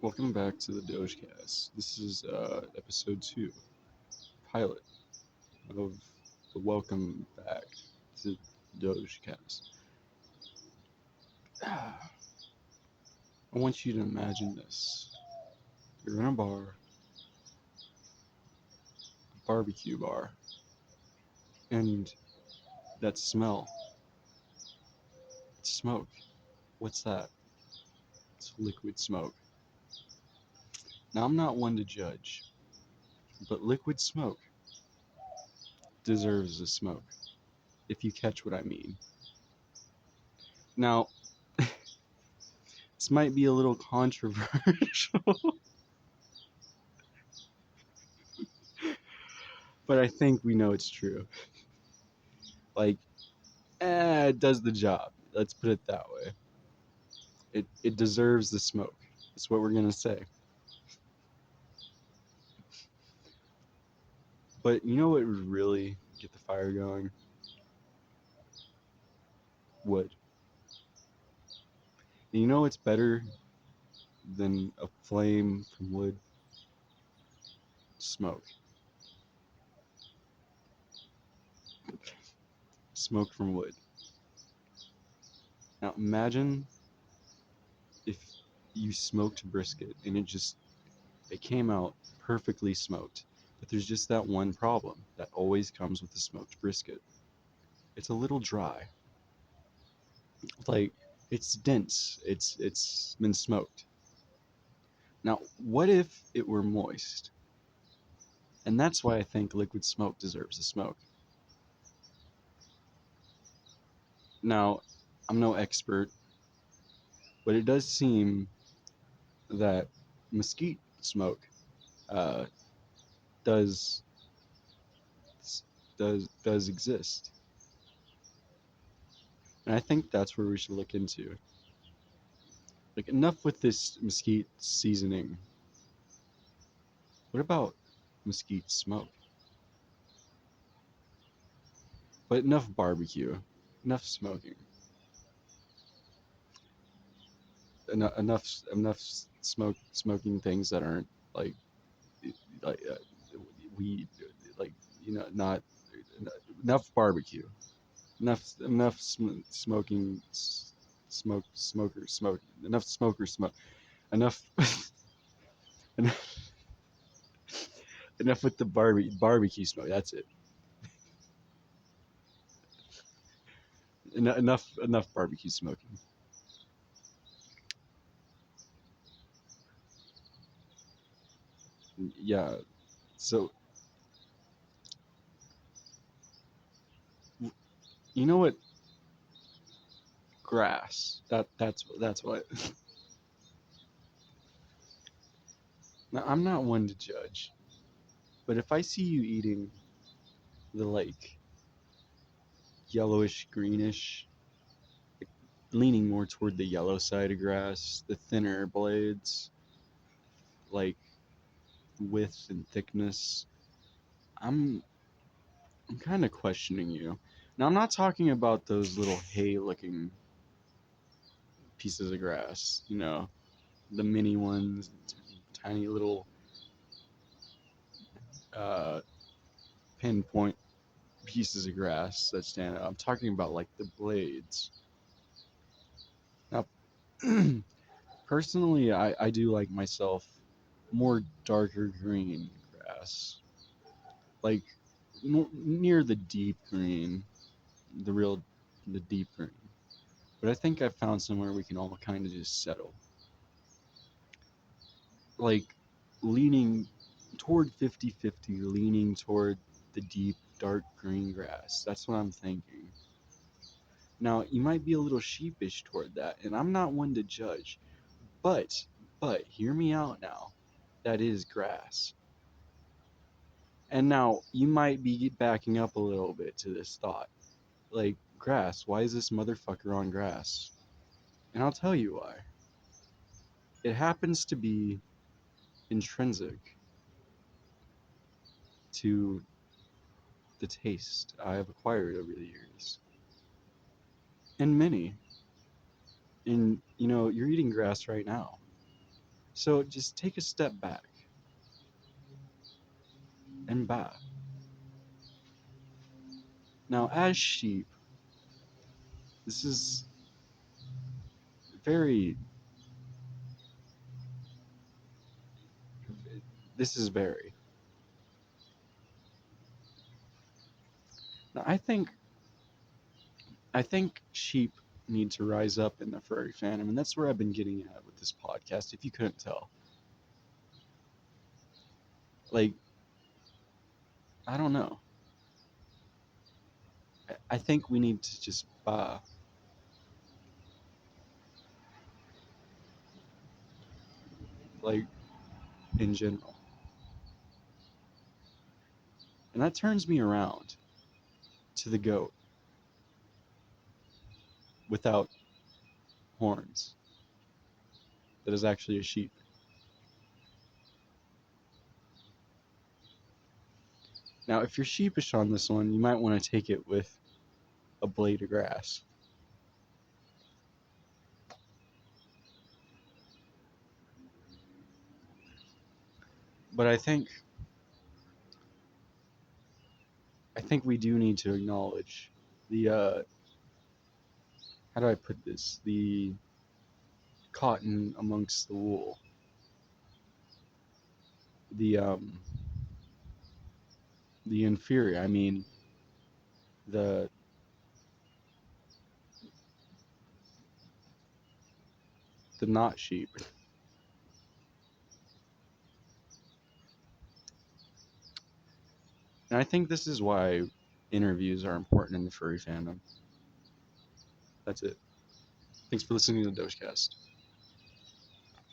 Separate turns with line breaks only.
Welcome back to the dogecast. This is episode 2, pilot of the welcome back to dogecast. I want you to imagine this. You're in a bar, a barbecue bar, and that smell, it's smoke. What's that? It's liquid smoke. Now, I'm not one to judge, but liquid smoke deserves a smoke, if you catch what I mean. Now, this might be a little controversial, but I think we know it's true. Like, it does the job. Let's put it that way. It deserves the smoke. That's what we're gonna say. But you know what would really get the fire going? Wood. And you know what's better than a flame from wood? Smoke. Smoke from wood. Now imagine if you smoked brisket and it came out perfectly smoked. But there's just that one problem that always comes with the smoked brisket. It's a little dry. Like, it's dense. It's been smoked. Now, what if it were moist? And that's why I think liquid smoke deserves a smoke. Now, I'm no expert, but it does seem that mesquite smoke uh, does does exist, and I think that's where we should look into. Like, enough with this mesquite seasoning. What about mesquite smoke? But enough barbecue, enough smoking, enough smoking things that aren't like like weed, like, not enough barbecue, smoking, smokers smoke, enough smokers smoke, enough enough with the barbecue smoke. That's it. Enough barbecue smoking. Yeah. So you know what? Grass. That's what. Now, I'm not one to judge, but if I see you eating the, like, yellowish greenish, leaning more toward the yellow side of grass, the thinner blades, like width and thickness, I'm I'm kind of questioning you. Now, I'm not talking about those little hay-looking pieces of grass, the mini ones, tiny little uh, pinpoint pieces of grass that stand out. I'm talking about like the blades. Now, personally, I do like myself more darker green grass, like near the deep green, the real, the deep green. But I think I found somewhere we can all kind of just settle, like leaning toward 50-50, leaning toward the deep dark green grass. That's what I'm thinking. Now, you might be a little sheepish toward that, and I'm not one to judge, but hear me out now. That is grass. And now you might be backing up a little bit to this thought. Like, grass, why is this motherfucker on grass? And I'll tell you why. It happens to be intrinsic to the taste I have acquired over the years. And many. And, you're eating grass right now. So just take a step back and bow. Now, as sheep, this is very, this is very. Now, I think sheep need to rise up in the furry fandom, and that's where I've been getting at with this podcast. If you couldn't tell, like, I don't know. I think we need to just like, in general, and that turns me around to the goat without horns. That is actually a sheep. Now, if you're sheepish on this one, you might want to take it with a blade of grass. But I think we do need to acknowledge the how do I put this? The cotton amongst the wool. The the inferior. I mean the not sheep. And I think this is why interviews are important in the furry fandom. That's it. Thanks for listening to the dogecast.